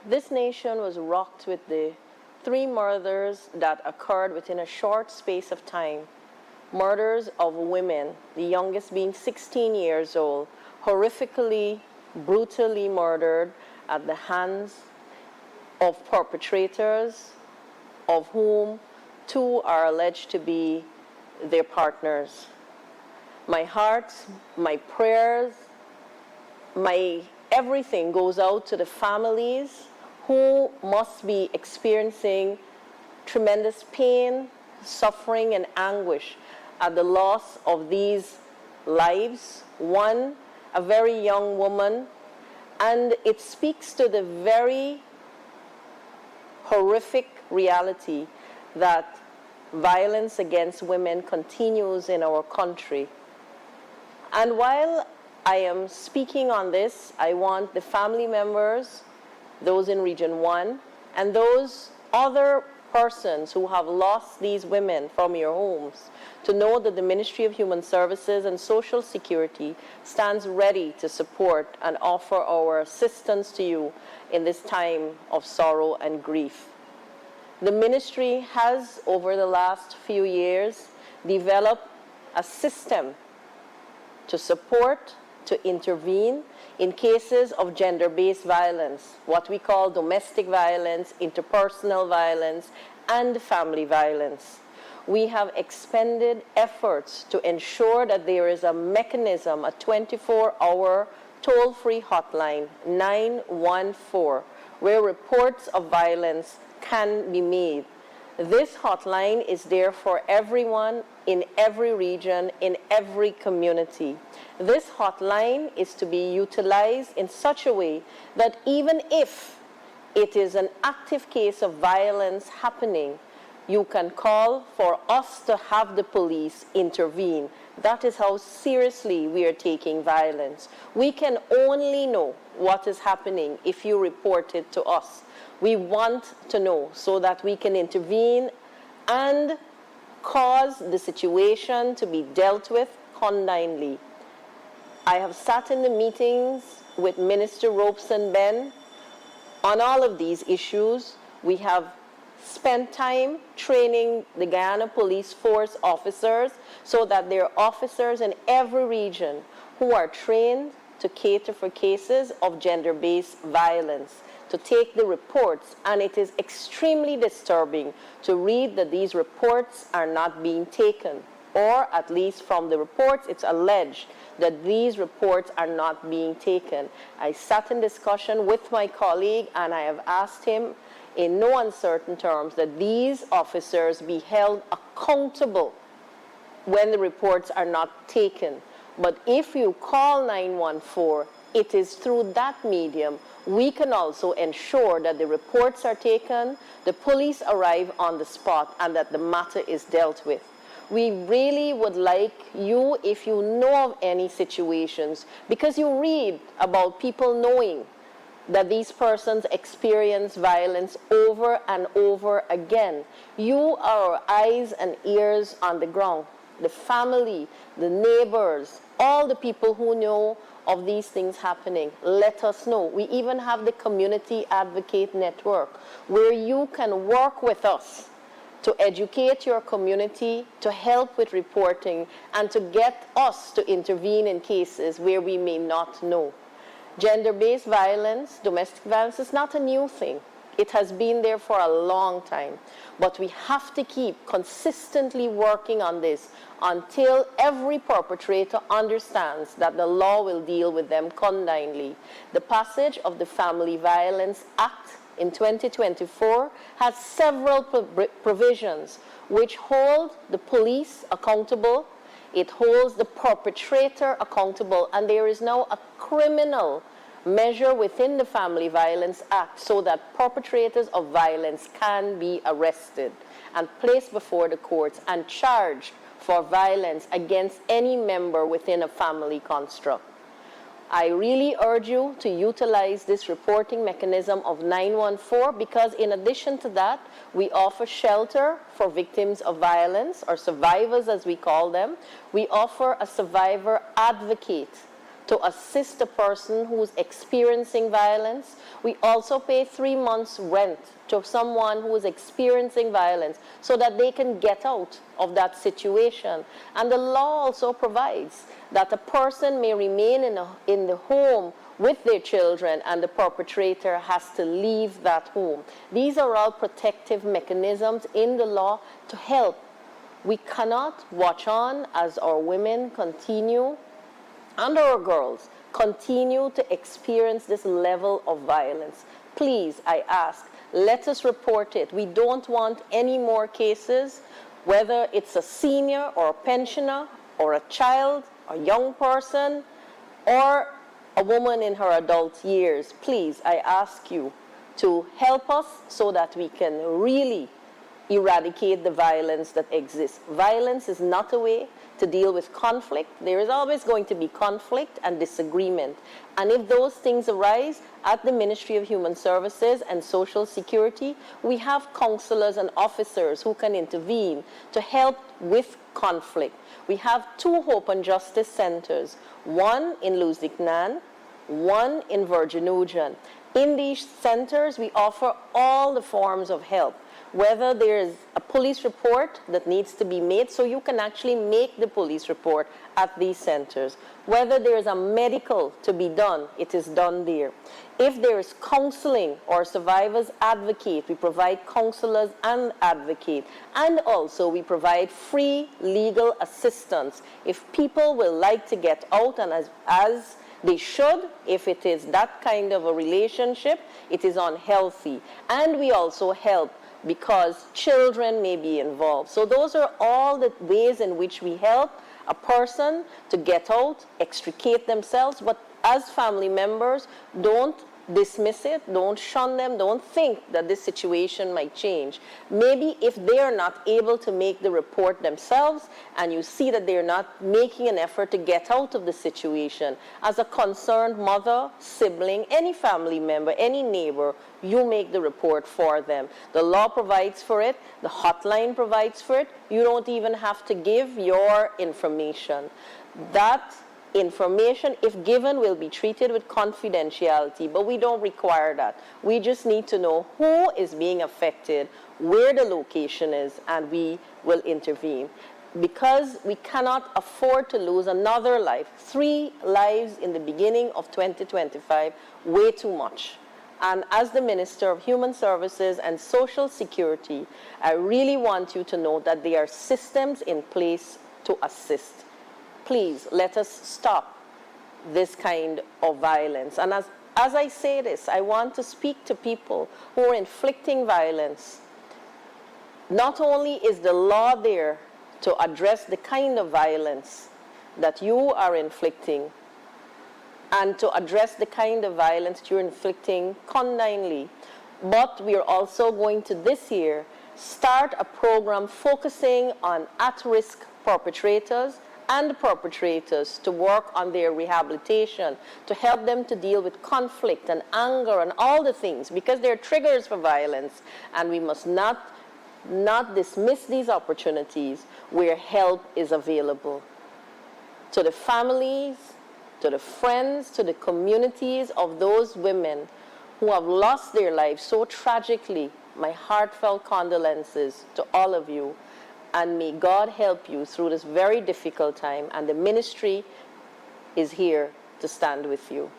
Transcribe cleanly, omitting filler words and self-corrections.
This nation was rocked with the 3 murders that occurred within a short space of time. Murders of women, the youngest being 16 years old, horrifically, brutally murdered at the hands of perpetrators, of whom 2 are alleged to be their partners. My heart, my prayers, my everything goes out to the families who must be experiencing tremendous pain, suffering, and anguish at the loss of these lives. One, a very young woman, and it speaks to the very horrific reality that violence against women continues in our country. And while I am speaking on this, I want the family members, those in Region 1, and those other persons who have lost these women from your homes to know that the Ministry of Human Services and Social Security stands ready to support and offer our assistance to you in this time of sorrow and grief. The ministry has, over the last few years, developed a system to support, to intervene in cases of gender-based violence, what we call domestic violence, interpersonal violence, and family violence. We have expended efforts to ensure that there is a mechanism, a 24-hour toll-free hotline, 914, where reports of violence can be made. This hotline is there for everyone in every region, in every community. This hotline is to be utilized in such a way that even if it is an active case of violence happening, you can call for us to have the police intervene. That is how seriously we are taking violence. We can only know what is happening if you report it to us. We want to know so that we can intervene and cause the situation to be dealt with condignly. I have sat in the meetings with Minister Robeson-Ben on all of these issues. We have spent time training the Guyana Police Force officers so that there are officers in every region who are trained to cater for cases of gender-based violence, to take the reports, and it is extremely disturbing to read that these reports are not being taken, or at least from the reports it's alleged that these reports are not being taken. I sat in discussion with my colleague and I have asked him in no uncertain terms that these officers be held accountable when the reports are not taken. But if you call 914, it is through that medium we can also ensure that the reports are taken, the police arrive on the spot, and that the matter is dealt with. We really would like you, if you know of any situations, because you read about people knowing that these persons experience violence over and over again. You are our eyes and ears on the ground. The family, the neighbors, all the people who know of these things happening, let us know. We even have the Community Advocate Network, where you can work with us to educate your community, to help with reporting, and to get us to intervene in cases where we may not know. Gender-based violence, domestic violence, is not a new thing. It has been there for a long time. But we have to keep consistently working on this until every perpetrator understands that the law will deal with them condignly. The passage of the Family Violence Act in 2024 has several provisions which hold the police accountable, it holds the perpetrator accountable, and there is now a criminal measure within the Family Violence Act so that perpetrators of violence can be arrested and placed before the courts and charged for violence against any member within a family construct. I really urge you to utilize this reporting mechanism of 914 because in addition to that, we offer shelter for victims of violence, or survivors as we call them. We offer a survivor advocate to assist a person who's experiencing violence. We also pay 3 months' rent to someone who is experiencing violence so that they can get out of that situation. And the law also provides that a person may remain in the home with their children and the perpetrator has to leave that home. These are all protective mechanisms in the law to help. We cannot watch on as our women continue and our girls continue to experience this level of violence. Please, I ask, let us report it. We don't want any more cases, whether it's a senior or a pensioner or a child, a young person, or a woman in her adult years. Please, I ask you to help us so that we can really eradicate the violence that exists. Violence is not a way to deal with conflict. There is always going to be conflict and disagreement. And if those things arise at the Ministry of Human Services and Social Security, we have counselors and officers who can intervene to help with conflict. We have 2 Hope and Justice Centers, one in Luziknan, one in Virginujan. In these centers, we offer all the forms of help. Whether there is a police report that needs to be made, so you can actually make the police report at these centers. Whether there is a medical to be done, it is done there. If there is counseling or survivors advocate, we provide counselors and advocate. And also we provide free legal assistance. If people will like to get out, and as they should, if it is that kind of a relationship, it is unhealthy. And we also help because children may be involved. So those are all the ways in which we help a person to get out, extricate themselves, but as family members, don't dismiss it, don't shun them, don't think that this situation might change. Maybe if they are not able to make the report themselves and you see that they're not making an effort to get out of the situation, as a concerned mother, sibling, any family member, any neighbor, you make the report for them. The law provides for it, the hotline provides for it, you don't even have to give your information. That information, if given, will be treated with confidentiality, but we don't require that. We just need to know who is being affected, where the location is, and we will intervene. Because we cannot afford to lose another life. 3 lives in the beginning of 2025, way too much. And as the Minister of Human Services and Social Security, I really want you to know that there are systems in place to assist. Please, let us stop this kind of violence. And as I say this, I want to speak to people who are inflicting violence. Not only is the law there to address the kind of violence that you are inflicting and to address the kind of violence that you're inflicting condignly, but we are also going to this year start a program focusing on at-risk perpetrators and perpetrators to work on their rehabilitation, to help them to deal with conflict and anger and all the things, because they're triggers for violence, and we must not dismiss these opportunities where help is available. To the families, to the friends, to the communities of those women who have lost their lives so tragically, my heartfelt condolences to all of you. And may God help you through this very difficult time. And the ministry is here to stand with you.